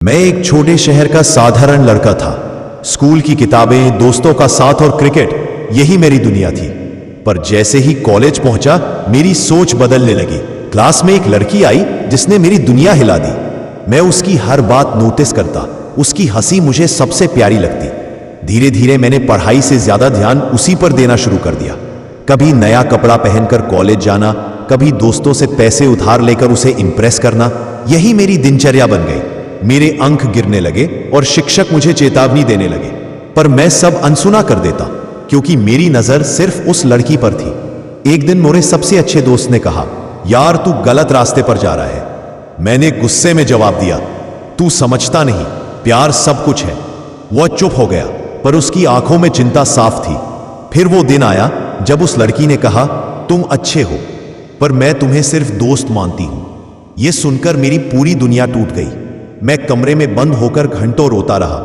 मैं एक छोटे शहर का साधारण लड़का था। स्कूल की किताबें, दोस्तों का साथ और क्रिकेट, यही मेरी दुनिया थी। पर जैसे ही कॉलेज पहुंचा, मेरी सोच बदलने लगी। क्लास में एक लड़की आई जिसने मेरी दुनिया हिला दी। मैं उसकी हर बात नोटिस करता, उसकी हंसी मुझे सबसे प्यारी लगती। धीरे धीरे मैंने पढ़ाई से ज्यादा ध्यान उसी पर देना शुरू कर दिया। कभी नया कपड़ा पहनकर कॉलेज जाना, कभी दोस्तों से पैसे उधार लेकर उसे इंप्रेस करना, यही मेरी दिनचर्या बन गई। मेरे अंक गिरने लगे और शिक्षक मुझे चेतावनी देने लगे, पर मैं सब अनसुना कर देता क्योंकि मेरी नजर सिर्फ उस लड़की पर थी। एक दिन मेरे सबसे अच्छे दोस्त ने कहा, यार तू गलत रास्ते पर जा रहा है। मैंने गुस्से में जवाब दिया, तू समझता नहीं, प्यार सब कुछ है। वह चुप हो गया, पर उसकी आंखों में चिंता साफ थी। फिर वो दिन आया जब उस लड़की ने कहा, तुम अच्छे हो, पर मैं तुम्हें सिर्फ दोस्त मानती हूं। यह सुनकर मेरी पूरी दुनिया टूट गई। मैं कमरे में बंद होकर घंटों रोता रहा।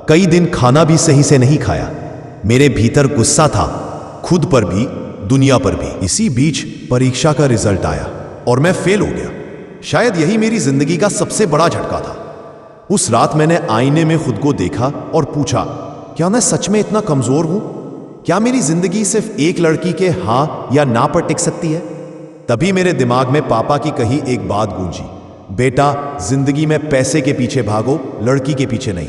कई दिन खाना भी सही से नहीं खाया। मेरे भीतर गुस्सा था, खुद पर भी, दुनिया पर भी। इसी बीच परीक्षा का रिजल्ट आया और मैं फेल हो गया। शायद यही मेरी जिंदगी का सबसे बड़ा झटका था। उस रात मैंने आईने में खुद को देखा और पूछा, क्या मैं सच में इतना कमजोर हूं? क्या मेरी जिंदगी सिर्फ एक लड़की के हां या ना पर टिक सकती है? तभी मेरे दिमाग में पापा की कही एक बात गूंजी, बेटा, जिंदगी में पैसे के पीछे भागो, लड़की के पीछे नहीं।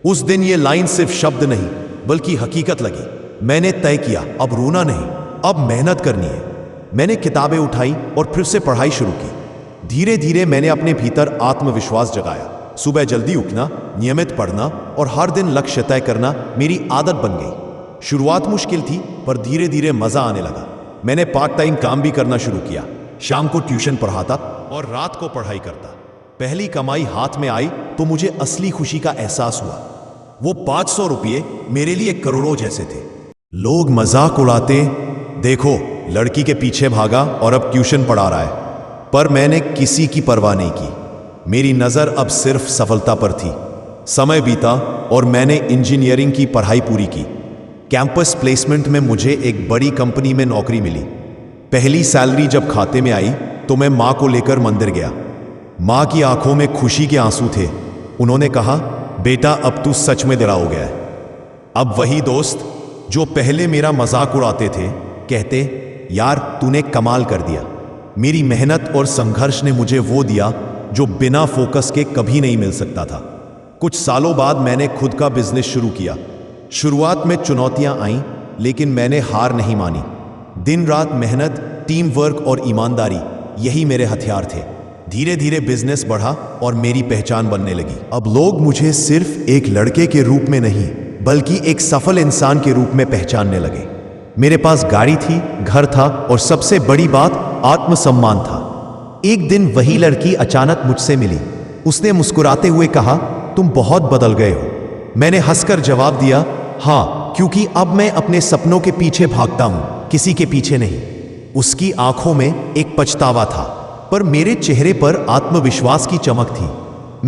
उस दिन ये लाइन सिर्फ शब्द नहीं बल्कि हकीकत लगी। मैंने तय किया, अब रोना नहीं, अब मेहनत करनी है। मैंने किताबें उठाई और फिर से पढ़ाई शुरू की। धीरे धीरे मैंने अपने भीतर आत्मविश्वास जगाया। सुबह जल्दी उठना, नियमित पढ़ना और हर दिन लक्ष्य तय करना मेरी आदत बन गई। शुरुआत मुश्किल थी, पर धीरे धीरे मजा आने लगा। मैंने पार्ट टाइम काम भी करना शुरू किया। शाम को ट्यूशन पढ़ाता और रात को पढ़ाई करता। पहली कमाई हाथ में आई तो मुझे असली खुशी का एहसास हुआ। वो 500 रुपये मेरे लिए करोड़ों जैसे थे। लोग मजाक उड़ाते, देखो लड़की के पीछे भागा और अब ट्यूशन पढ़ा रहा है, पर मैंने किसी की परवाह नहीं की। मेरी नजर अब सिर्फ सफलता पर थी। समय बीता और मैंने इंजीनियरिंग की पढ़ाई पूरी की। कैंपस प्लेसमेंट में मुझे एक बड़ी कंपनी में नौकरी मिली। पहली सैलरी जब खाते में आई तो मैं मां को लेकर मंदिर गया। मां की आंखों में खुशी के आंसू थे। उन्होंने कहा, बेटा अब तू सच में बड़ा हो गया है। अब वही दोस्त जो पहले मेरा मजाक उड़ाते थे कहते, यार तूने कमाल कर दिया। मेरी मेहनत और संघर्ष ने मुझे वो दिया जो बिना फोकस के कभी नहीं मिल सकता था। कुछ सालों बाद मैंने खुद का बिजनेस शुरू किया। शुरुआत में चुनौतियां आईं, लेकिन मैंने हार नहीं मानी। दिन रात मेहनत, टीम वर्क और ईमानदारी, यही मेरे हथियार थे। धीरे धीरे बिजनेस बढ़ा और मेरी पहचान बनने लगी। अब लोग मुझे सिर्फ एक लड़के के रूप में नहीं बल्कि एक सफल इंसान के रूप में पहचानने लगे। मेरे पास गाड़ी थी, घर था और सबसे बड़ी बात, आत्मसम्मान था। एक दिन वही लड़की अचानक मुझसे मिली। उसने मुस्कुराते हुए कहा, तुम बहुत बदल गए हो। मैंने हंसकर जवाब दिया, हाँ, क्योंकि अब मैं अपने सपनों के पीछे भागता हूं, किसी के पीछे नहीं। उसकी आंखों में एक पछतावा था, पर मेरे चेहरे पर आत्मविश्वास की चमक थी।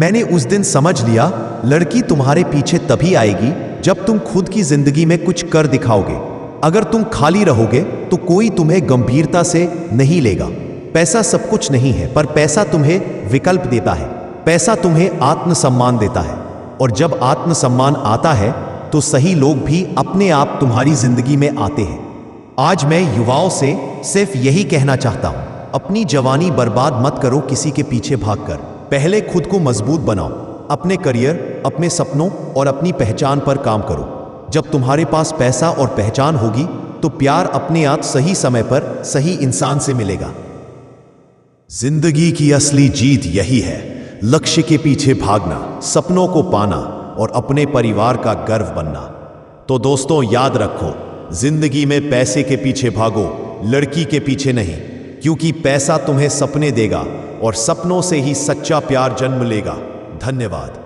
मैंने उस दिन समझ लिया, लड़की तुम्हारे पीछे तभी आएगी जब तुम खुद की जिंदगी में कुछ कर दिखाओगे। अगर तुम खाली रहोगे तो कोई तुम्हें गंभीरता से नहीं लेगा। पैसा सब कुछ नहीं है, पर पैसा तुम्हें विकल्प देता है। पैसा तुम्हें आत्मसम्मान देता है, और जब आत्मसम्मान आता है तो सही लोग भी अपने आप तुम्हारी जिंदगी में आते हैं। आज मैं युवाओं से सिर्फ यही कहना चाहता हूं, अपनी जवानी बर्बाद मत करो किसी के पीछे भागकर। पहले खुद को मजबूत बनाओ, अपने करियर, अपने सपनों और अपनी पहचान पर काम करो। जब तुम्हारे पास पैसा और पहचान होगी तो प्यार अपने आप सही समय पर सही इंसान से मिलेगा। जिंदगी की असली जीत यही है, लक्ष्य के पीछे भागना, सपनों को पाना और अपने परिवार का गर्व बनना। तो दोस्तों याद रखो, जिंदगी में पैसे के पीछे भागो, लड़की के पीछे नहीं, क्योंकि पैसा तुम्हें सपने देगा और सपनों से ही सच्चा प्यार जन्म लेगा। धन्यवाद।